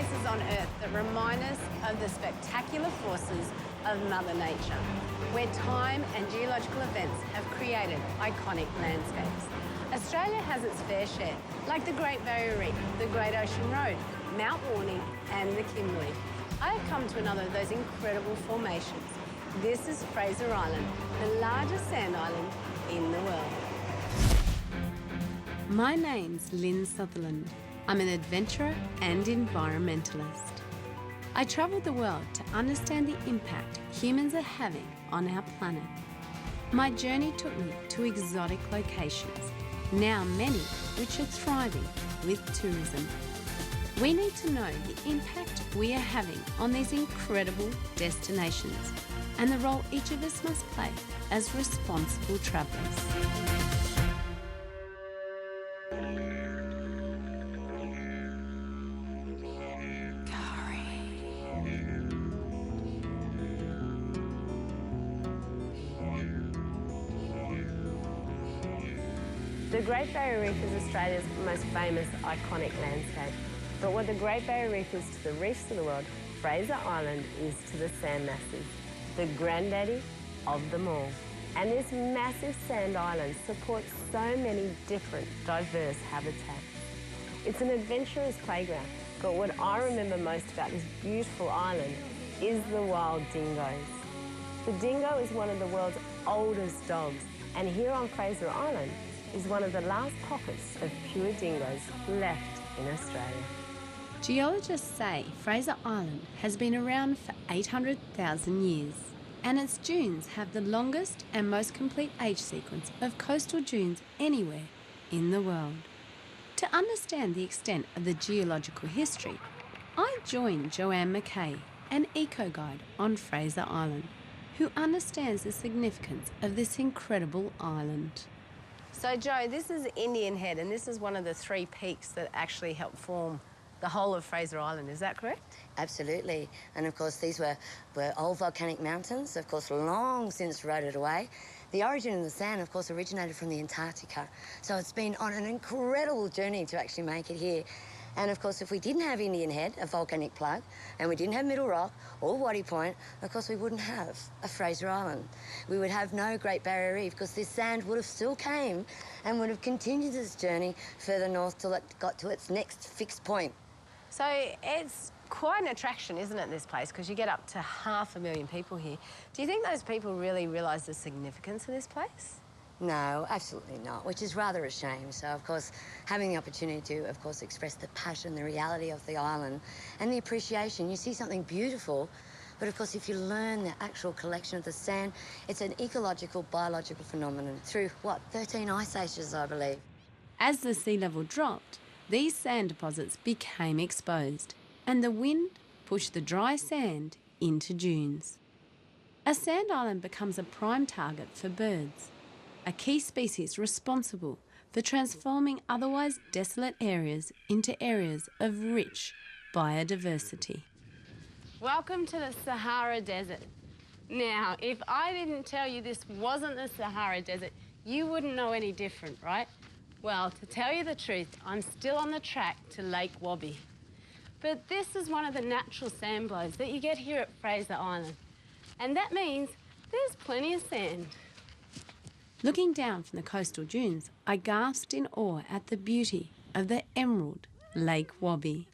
places on Earth that remind us of the spectacular forces of Mother Nature, where time and geological events have created iconic landscapes. Australia has its fair share, like the Great Barrier Reef, the Great Ocean Road, Mount Warning and the Kimberley. I have come to another of those incredible formations. This is Fraser Island, the largest sand island in the world. My name's Lin Sutherland. I'm an adventurer and environmentalist. I travelled the world to understand the impact humans are having on our planet. My journey took me to exotic locations, now many which are thriving with tourism. We need to know the impact we are having on these incredible destinations and the role each of us must play as responsible travellers. The Great Barrier Reef is Australia's most famous iconic landscape. But what the Great Barrier Reef is to the reefs of the world, Fraser Island is to the sand masses, the granddaddy of them all. And this massive sand island supports so many different, diverse habitats. It's an adventurous playground, but what I remember most about this beautiful island is the wild dingoes. The dingo is one of the world's oldest dogs, and here on Fraser Island is one of the last pockets of pure dingoes left in Australia. Geologists say Fraser Island has been around for 800,000 years, and its dunes have the longest and most complete age sequence of coastal dunes anywhere in the world. To understand the extent of the geological history, I joined Joanne McKay, an eco-guide on Fraser Island, who understands the significance of this incredible island. So, Jo, this is Indian Head, and this is one of the three peaks that actually help form the whole of Fraser Island. Is that correct? Absolutely. And, of course, these were old volcanic mountains, of course, long since eroded away. The origin of the sand, of course, originated from the Antarctica. So it's been on an incredible journey to actually make it here. And, of course, if we didn't have Indian Head, a volcanic plug, and we didn't have Middle Rock or Waddy Point, of course, we wouldn't have a Fraser Island. We would have no Great Barrier Reef because this sand would have still came and would have continued this journey further north till it got to its next fixed point. So it's quite an attraction, isn't it, this place? Because you get up to 500,000 people here. Do you think those people really realise the significance of this place? No, absolutely not, which is rather a shame. So, of course, having the opportunity to, of course, express the passion, the reality of the island and the appreciation. You see something beautiful, but, of course, if you learn the actual collection of the sand, it's an ecological, biological phenomenon through, 13 ice ages, I believe. As the sea level dropped, these sand deposits became exposed, and the wind pushed the dry sand into dunes. A sand island becomes a prime target for birds, a key species responsible for transforming otherwise desolate areas into areas of rich biodiversity. Welcome to the Sahara Desert. Now, if I didn't tell you this wasn't the Sahara Desert, you wouldn't know any different, right? Well, to tell you the truth, I'm still on the track to Lake Wabi. But this is one of the natural sand blows that you get here at Fraser Island. And that means there's plenty of sand. Looking down from the coastal dunes, I gasped in awe at the beauty of the emerald Lake Wabi.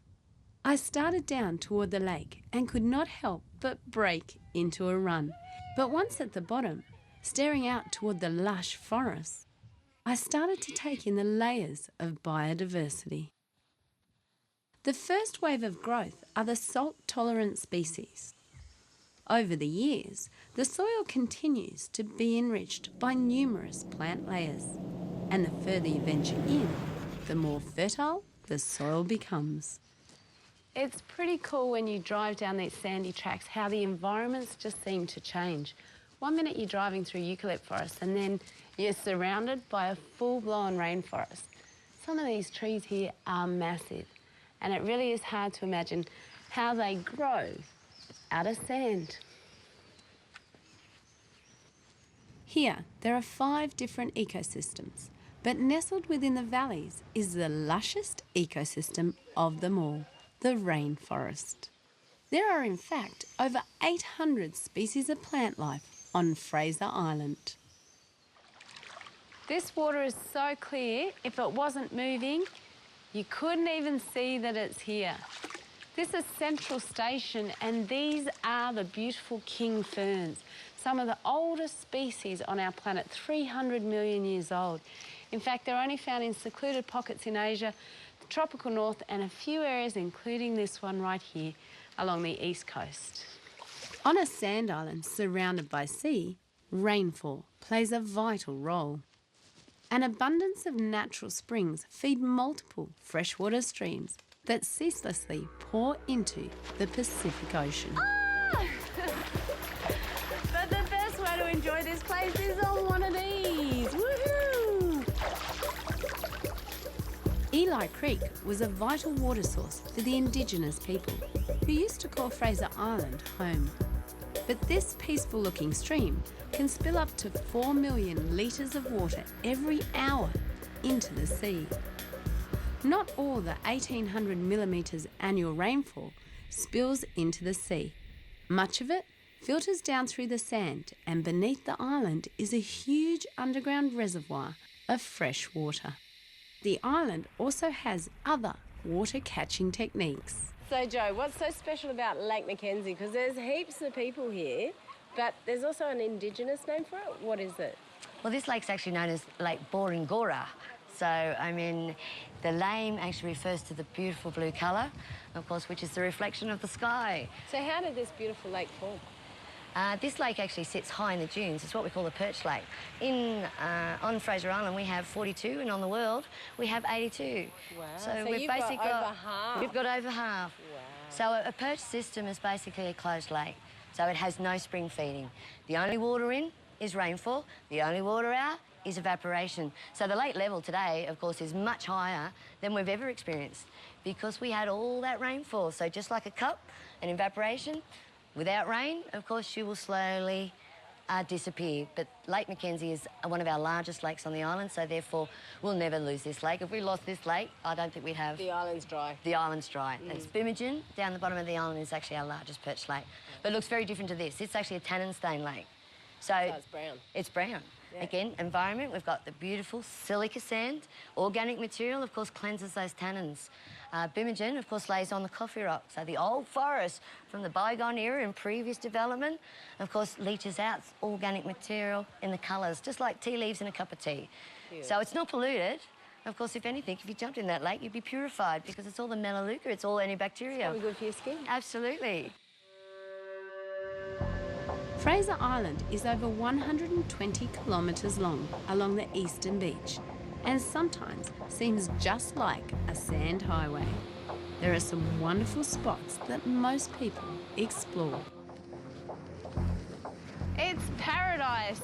I started down toward the lake and could not help but break into a run. But once at the bottom, staring out toward the lush forests, I started to take in the layers of biodiversity. The first wave of growth are the salt-tolerant species. Over the years, the soil continues to be enriched by numerous plant layers, and the further you venture in, the more fertile the soil becomes. It's pretty cool when you drive down these sandy tracks how the environments just seem to change. One minute you're driving through eucalypt forests and then you're surrounded by a full-blown rainforest. Some of these trees here are massive, and it really is hard to imagine how they grow out of sand. Here, there are 5 different ecosystems, but nestled within the valleys is the lushest ecosystem of them all, the rainforest. There are in fact over 800 species of plant life on Fraser Island. This water is so clear, if it wasn't moving, you couldn't even see that it's here. This is Central Station, and these are the beautiful king ferns, some of the oldest species on our planet, 300 million years old. In fact, they're only found in secluded pockets in Asia, the tropical north, and a few areas, including this one right here, along the east coast. On a sand island surrounded by sea, rainfall plays a vital role. An abundance of natural springs feed multiple freshwater streams that ceaselessly pour into the Pacific Ocean. Ah! But the best way to enjoy this place is on one of these. Woohoo! Eli Creek was a vital water source for the Indigenous people, who used to call Fraser Island home. But this peaceful-looking stream can spill up to 4 million litres of water every hour into the sea. Not all the 1,800 millimetres annual rainfall spills into the sea. Much of it filters down through the sand, and beneath the island is a huge underground reservoir of fresh water. The island also has other water-catching techniques. So, Jo, what's so special about Lake Mackenzie? Because there's heaps of people here, but there's also an Indigenous name for it. What is it? Well, this lake's actually known as Lake Boringora. So, I mean, the name actually refers to the beautiful blue colour, of course, which is the reflection of the sky. So how did this beautiful lake form? This lake actually sits high in the dunes. It's what we call a perch lake. On Fraser Island, we have 42, and on the world, we have 82. Wow. So we've we've got basically over half. We've got over half. Wow. So a perch system is basically a closed lake. So it has no spring feeding. The only water in is rainfall. The only water out is evaporation. So the lake level today, of course, is much higher than we've ever experienced because we had all that rainfall. So just like a cup, an evaporation, without rain, of course, you will slowly disappear. But Lake Mackenzie is one of our largest lakes on the island, so therefore we'll never lose this lake. If we lost this lake, I don't think we'd have... The island's dry. The island's dry. It's Bimogen, down the bottom of the island, is actually our largest perch lake. But it looks very different to this. It's actually a tannin stain lake. So it's brown. It's brown. Yeah. Again, environment, we've got the beautiful silica sand. Organic material, of course, cleanses those tannins. Bimogen, of course, lays on the coffee rock. So the old forest from the bygone era and previous development, of course, leaches out organic material in the colours, just like tea leaves in a cup of tea. Cute. So it's not polluted. Of course, if anything, if you jumped in that lake, you'd be purified because it's all the melaleuca, it's all antibacterial. It's probably good for your skin. Absolutely. Fraser Island is over 120 kilometres long along the eastern beach and sometimes seems just like a sand highway. There are some wonderful spots that most people explore. It's paradise.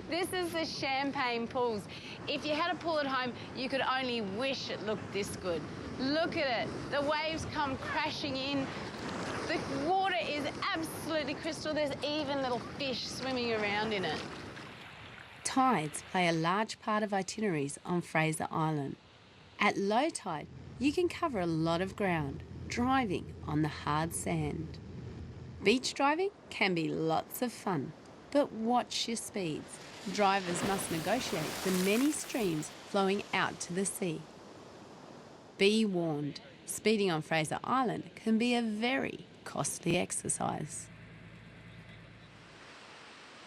This is the Champagne Pools. If you had a pool at home, you could only wish it looked this good. Look at it. The waves come crashing in. The water is absolutely crystal. There's even little fish swimming around in it. Tides play a large part of itineraries on Fraser Island. At low tide, you can cover a lot of ground, driving on the hard sand. Beach driving can be lots of fun, but watch your speeds. Drivers must negotiate the many streams flowing out to the sea. Be warned, speeding on Fraser Island can be a very costly exercise.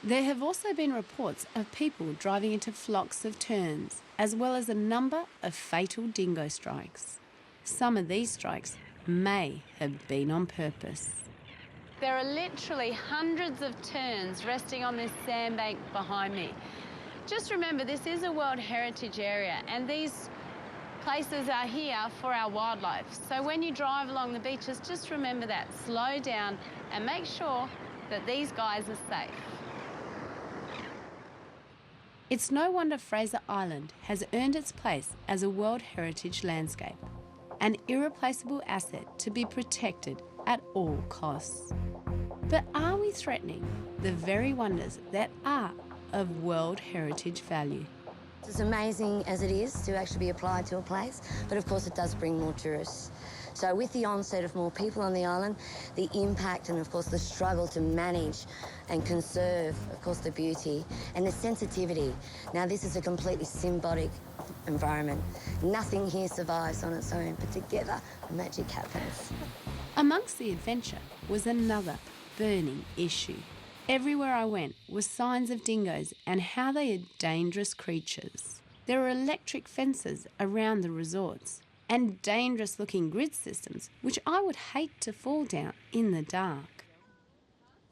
There have also been reports of people driving into flocks of terns, as well as a number of fatal dingo strikes. Some of these strikes may have been on purpose. There are literally hundreds of terns resting on this sandbank behind me. Just remember, this is a World Heritage Area, and these places are here for our wildlife. So when you drive along the beaches, just remember that. Slow down and make sure that these guys are safe. It's no wonder Fraser Island has earned its place as a World Heritage Landscape, an irreplaceable asset to be protected at all costs. But are we threatening the very wonders that are of World Heritage value? It's as amazing as it is to actually be applied to a place, but of course it does bring more tourists. So with the onset of more people on the island, the impact and, of course, the struggle to manage and conserve, of course, the beauty and the sensitivity. Now, this is a completely symbiotic environment. Nothing here survives on its own, but together, magic happens. Amongst the adventure was another burning issue. Everywhere I went were signs of dingoes and how they are dangerous creatures. There are electric fences around the resorts and dangerous-looking grid systems which I would hate to fall down in the dark.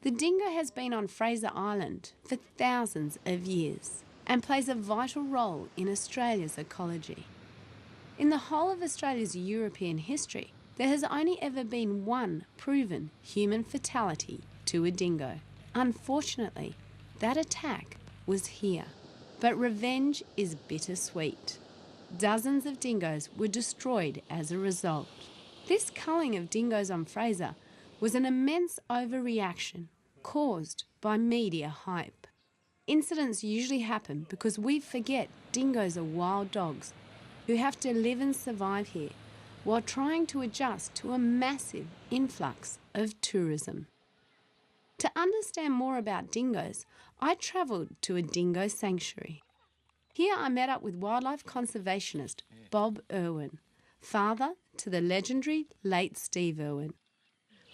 The dingo has been on Fraser Island for thousands of years and plays a vital role in Australia's ecology. In the whole of Australia's European history, there has only ever been one proven human fatality to a dingo. Unfortunately, that attack was here. But revenge is bittersweet. Dozens of dingoes were destroyed as a result. This culling of dingoes on Fraser was an immense overreaction caused by media hype. Incidents usually happen because we forget dingoes are wild dogs who have to live and survive here while trying to adjust to a massive influx of tourism. To understand more about dingoes, I travelled to a dingo sanctuary. Here I met up with wildlife conservationist Bob Irwin, father to the legendary late Steve Irwin.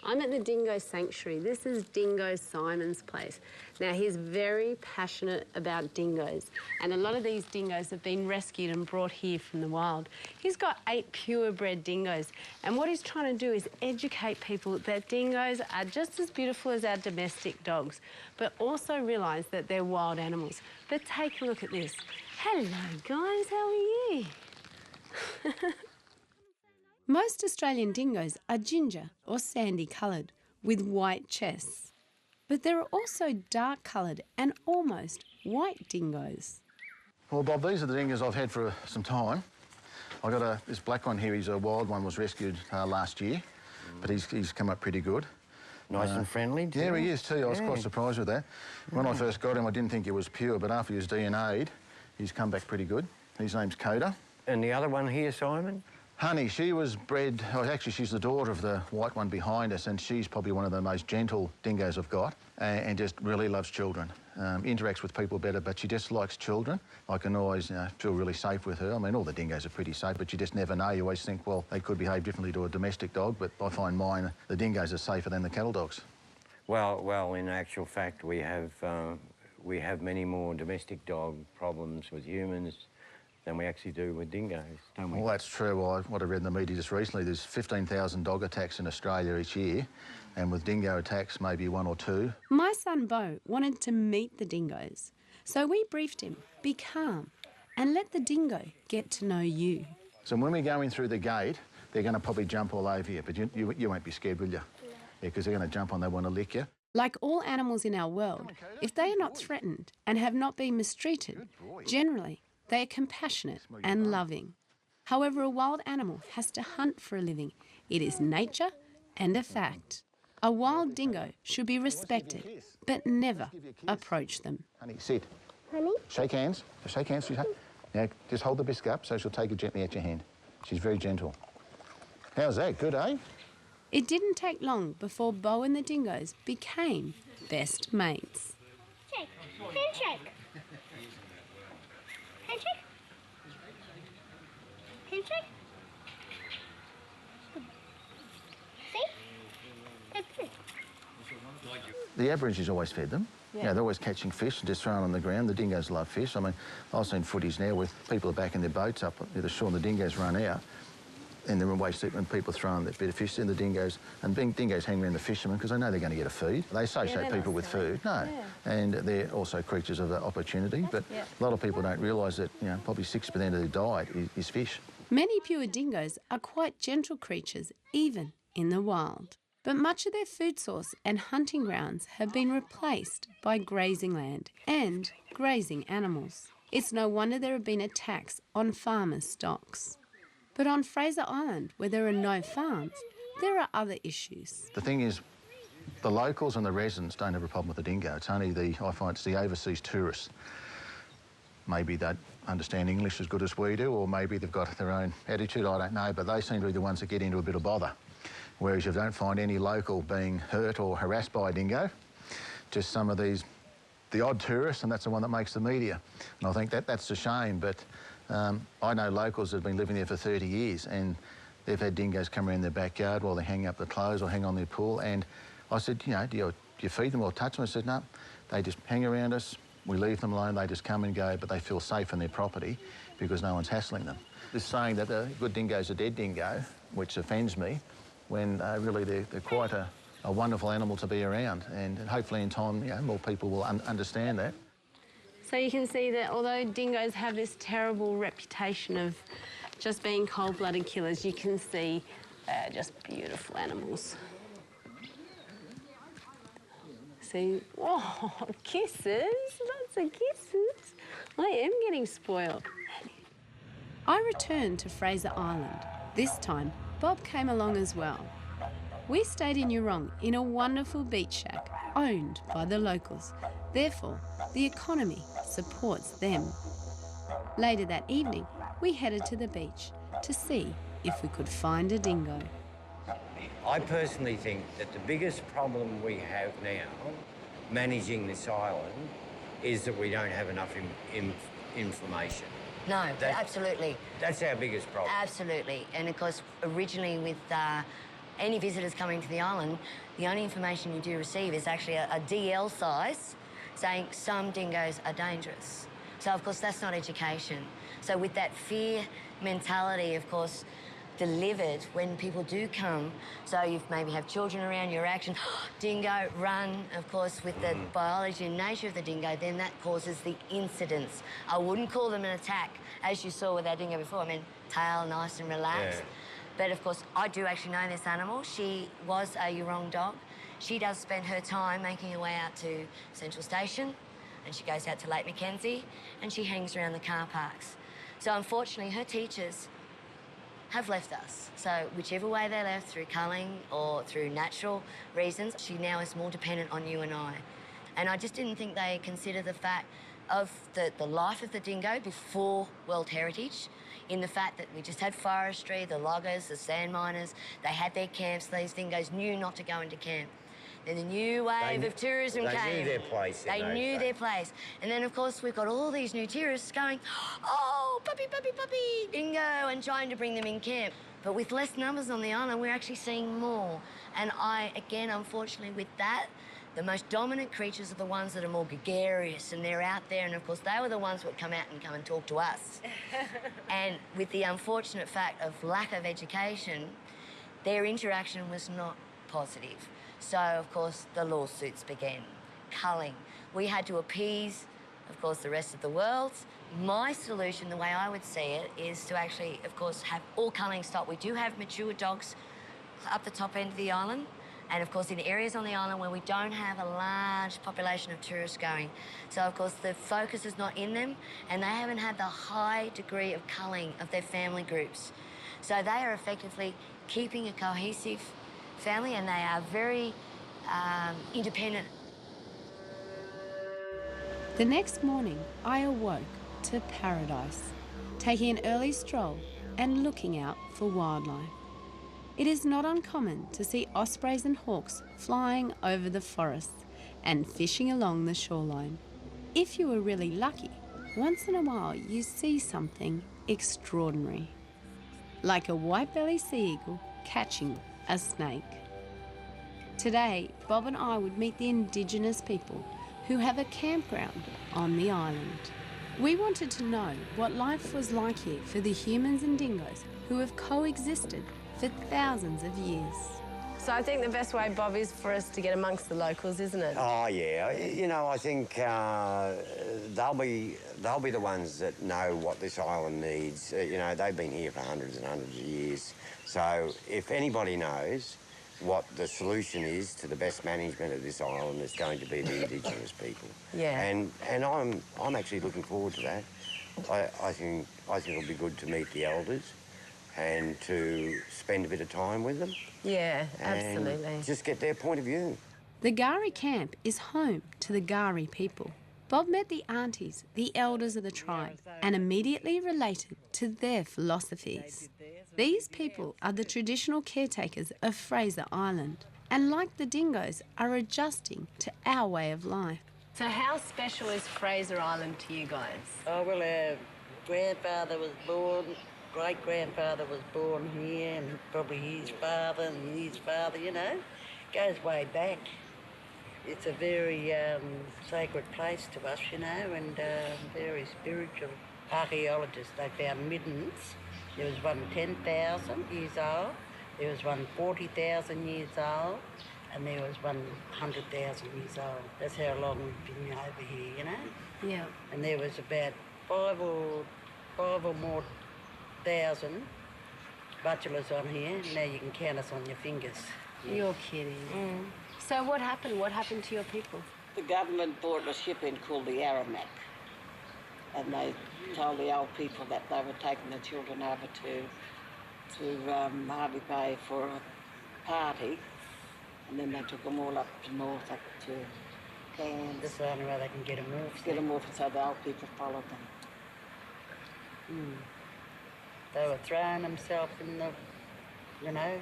I'm at the Dingo Sanctuary. This is Dingo Simon's place. Now, he's very passionate about dingoes, and a lot of these dingoes have been rescued and brought here from the wild. He's got 8 purebred dingoes, and what he's trying to do is educate people that dingoes are just as beautiful as our domestic dogs, but also realise that they're wild animals. But take a look at this. Hello, guys, how are you? Most Australian dingoes are ginger or sandy coloured with white chests. But there are also dark coloured and almost white dingoes. Well, Bob, these are the dingoes I've had for some time. I got this black one here. He's a wild one, was rescued last year, but he's come up pretty good. Nice and friendly, too. Yeah, he is too. I was quite surprised with that. When I first got him, I didn't think he was pure, but after he was DNA'd, he's come back pretty good. His name's Coda. And the other one here, Simon? Honey, she was bred, actually she's the daughter of the white one behind us, and she's probably one of the most gentle dingoes I've got, and just really loves children. Interacts with people better, but she just likes children. I can always feel really safe with her. I mean, all the dingoes are pretty safe, but you just never know. You always think, well, they could behave differently to a domestic dog, but I find mine, the dingoes are safer than the cattle dogs. Well, in actual fact, we have many more domestic dog problems with humans than we actually do with dingoes, don't we? Well, that's true. What I read in the media just recently, there's 15,000 dog attacks in Australia each year, and with dingo attacks, maybe 1 or 2. My son Bo wanted to meet the dingoes, so we briefed him, be calm, and let the dingo get to know you. So when we go in through the gate, they're going to probably jump all over you, but you won't be scared, will you? Yeah, because they're going to jump on, they want to lick you. Like all animals in our world, if they are not threatened and have not been mistreated, generally, they are compassionate and loving. However, a wild animal has to hunt for a living. It is nature and a fact. A wild dingo should be respected, but never approach them. Honey, sit. Honey? Shake hands. Just shake hands. Now, just hold the biscuit up so she'll take it gently out your hand. She's very gentle. How's that? Good, eh? It didn't take long before Bo and the dingoes became best mates. Shake. Handshake. Handshake. Handshake. See? That's it. The Aborigines always fed them. Yeah, they're always catching fish and just throwing them on the ground. The dingoes love fish. I mean, I've seen footies now where people are backing their boats up near the shore and the dingoes run out. And they're away sleeping and people throwing that bit of fish in the dingoes. And dingoes hang around the fishermen because they know they're going to get a feed. They associate people with food. No. Yeah. And they're also creatures of opportunity. But a lot of people don't realise that, probably 60% of their diet is fish. Many pure dingoes are quite gentle creatures, even in the wild. But much of their food source and hunting grounds have been replaced by grazing land and grazing animals. It's no wonder there have been attacks on farmers' stocks. But on Fraser Island, where there are no farms, there are other issues. The thing is, the locals and the residents don't have a problem with the dingo. It's only I find it's the overseas tourists. Maybe they understand English as good as we do, or maybe they've got their own attitude, I don't know, but they seem to be the ones that get into a bit of bother. Whereas you don't find any local being hurt or harassed by a dingo, just some of these, the odd tourist, and that's the one that makes the media. And I think that's a shame, but I know locals that have been living there for 30 years and they've had dingoes come around their backyard while they're hanging up the clothes or hang on their pool. And I said, you know, do you feed them or touch them? I said, no, they just hang around us. We leave them alone, they just come and go, but they feel safe in their property because no one's hassling them. This saying that a good dingo's a dead dingo, which offends me, when really they're quite a wonderful animal to be around. And hopefully in time, you know, more people will understand that. So you can see that although dingoes have this terrible reputation of just being cold-blooded killers, you can see they're just beautiful animals. See, oh, kisses, lots of kisses. I am getting spoiled. I returned to Fraser Island. This time, Bob came along as well. We stayed in Yurong in a wonderful beach shack owned by the locals. Therefore, the economy supports them. Later that evening, we headed to the beach to see if we could find a dingo. I personally think that the biggest problem we have now managing this island is that we don't have enough information. No, absolutely. That's our biggest problem. Absolutely. And of course, originally with any visitors coming to the island, the only information you do receive is actually a DL size saying some dingoes are dangerous. So, of course, that's not education. So with that fear mentality, of course, delivered when people do come, so you maybe have children around, your action, dingo, run, of course, with the biology and nature of the dingo, then that causes the incidents. I wouldn't call them an attack, as you saw with our dingo before. I mean, tail nice and relaxed. Yeah. But, of course, I do actually know this animal. She was a Yurong dog. She does spend her time making her way out to Central Station, and she goes out to Lake Mackenzie, and she hangs around the car parks. So, unfortunately, her teachers have left us. So whichever way they left, through culling or through natural reasons, she now is more dependent on you and I. And I just didn't think they consider the fact of the life of the dingo before World Heritage, in the fact that we just had forestry, the loggers, the sand miners, they had their camps. These dingoes knew not to go into camp. Then the new wave of tourism came. They knew their place. They knew their place. And then, of course, we've got all these new tourists going, oh, puppy, puppy, puppy, dingo, and trying to bring them in camp. But with less numbers on the island, we're actually seeing more. And again, unfortunately, with that, the most dominant creatures are the ones that are more gregarious, and they're out there, and of course, they were the ones that would come out and come and talk to us. And with the unfortunate fact of lack of education, their interaction was not positive. So, of course, the lawsuits began. Culling. We had to appease, of course, the rest of the world. My solution, the way I would see it, is to actually, of course, have all culling stop. We do have mature dogs up the top end of the island, and, of course, in areas on the island where we don't have a large population of tourists going. So, of course, the focus is not in them, and they haven't had the high degree of culling of their family groups. So they are effectively keeping a cohesive family, and they are very independent. The next morning, I awoke to paradise, taking an early stroll and looking out for wildlife. It is not uncommon to see ospreys and hawks flying over the forests and fishing along the shoreline. If you are really lucky, once in a while you see something extraordinary, like a white-bellied sea eagle catching a snake. Today, Bob and I would meet the Indigenous people who have a campground on the island. We wanted to know what life was like here for the humans and dingoes who have coexisted for thousands of years. So I think the best way, Bob, is for us to get amongst the locals, isn't it? Oh, yeah. You know, I think they'll be the ones that know what this island needs. You know, they've been here for hundreds and hundreds of years. So if anybody knows what the solution is to the best management of this island, it's going to be the Indigenous people. Yeah. And I'm actually looking forward to that. I think it'll be good to meet the elders and to spend a bit of time with them. Yeah, absolutely. And just get their point of view. The Gari camp is home to the Gari people. Bob met the aunties, the elders of the tribe, and immediately related to their philosophies. These people are the traditional caretakers of Fraser Island, and like the dingoes, are adjusting to our way of life. So how special is Fraser Island to you guys? Oh, well, our grandfather was born, great-grandfather was born here, and probably his father and his father, you know. Goes way back. It's a very sacred place to us, you know, and very spiritual. Archaeologists, they found middens. There was one 10,000 years old, there was one 40,000 years old, and there was one 100,000 years old. That's how long we've been over here, you know? Yeah. And there was about five or more thousand bachelors on here. Now you can count us on your fingers. You're kidding. Mm. So what happened? What happened to your people? The government brought a ship in called the Aramac, and they told the old people that they were taking the children over to Harvey Bay for a party, and then they took them all up to north, up to Cairns. That's the only way they can get them off. Get them off, so the old people followed them. Mm. They were throwing themselves in the, you know,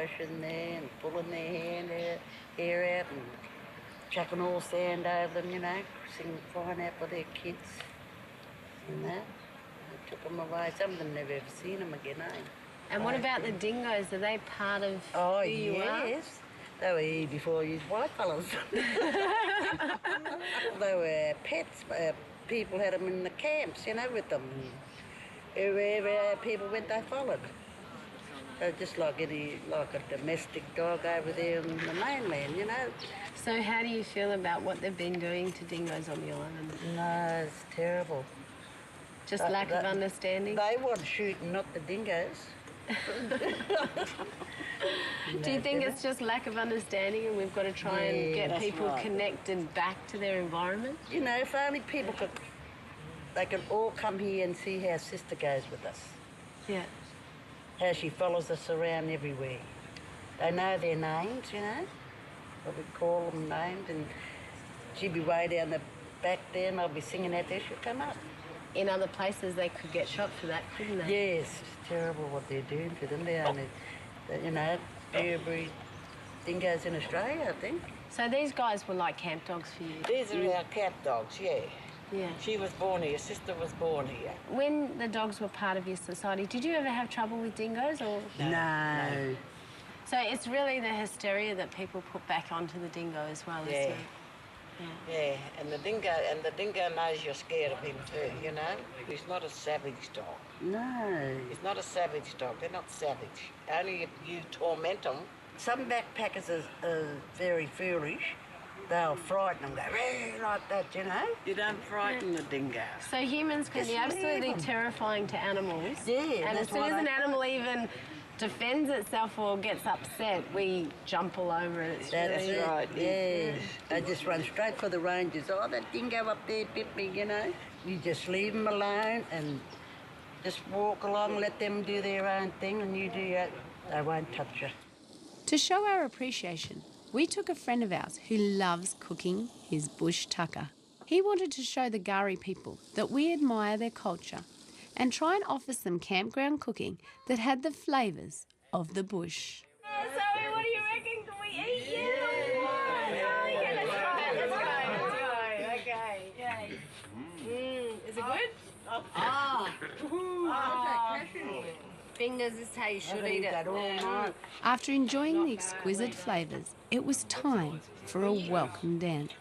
ocean there and pulling their hair out and chucking all sand over them, you know, crying out for their kids and that. They took them away. Some of them never ever seen them again, eh? And what about the dingoes? Are they part of who you are? Yes. They were here before you white fellas. They were pets. People had them in the camps, you know, with them. Wherever people went, they followed. They're just like a domestic dog over there on the mainland, you know. So how do you feel about what they've been doing to dingoes on the island? No, it's terrible. Just lack of understanding? They want shooting, not the dingoes. Do you think it's just lack of understanding and we've got to try and get people connected back to their environment? You know, if only people could, they could all come here and see how Sister goes with us. Yeah. How she follows us around everywhere. They know their names, you know, but we call them names, and she'd be way down the back there and I'll be singing out there, she'll come up. In other places they could get shot for that, couldn't they? Yes, it's terrible what they're doing to them. They're only, you know, purebred dingoes in Australia, I think. So these guys were like camp dogs for you? These are our camp dogs, yeah. Yeah. She was born here, sister was born here. When the dogs were part of your society, did you ever have trouble with dingoes or? No. So it's really the hysteria that people put back onto the dingo as well, isn't it? Yeah, and the dingo knows you're scared of him too, you know? He's not a savage dog. No. He's not a savage dog, they're not savage. Only if you torment them. Some backpackers are very foolish. They'll frighten them, go like that, you know? You don't frighten the dingo. So humans can be absolutely terrifying to animals. Yeah, and as soon as an animal even defends itself or gets upset, we jump all over it. That's right, yeah. They just run straight for the rangers. Oh, that dingo up there bit me, you know? You just leave them alone and just walk along, let them do their own thing, and you do that. They won't touch you. To show our appreciation, we took a friend of ours who loves cooking his bush tucker. He wanted to show the Gari people that we admire their culture and try and offer some campground cooking that had the flavours of the bush. Zoe, what do you reckon? Can we eat? Yeah, okay, let's try it. Let's go. Okay, yay. Is it good? Fingers is how you should eat it. After enjoying the exquisite flavours, it was time for a welcome dance.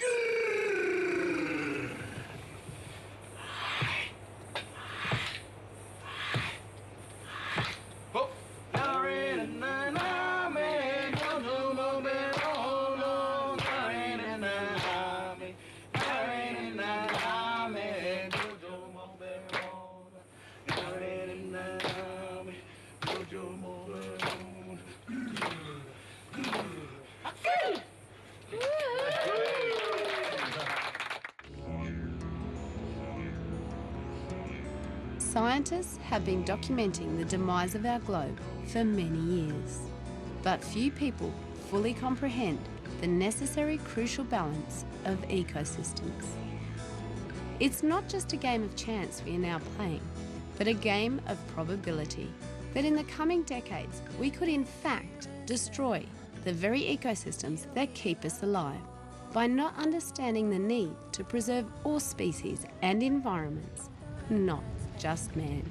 Scientists have been documenting the demise of our globe for many years, but few people fully comprehend the necessary crucial balance of ecosystems. It's not just a game of chance we are now playing, but a game of probability that in the coming decades we could in fact destroy the very ecosystems that keep us alive by not understanding the need to preserve all species and environments, not just man.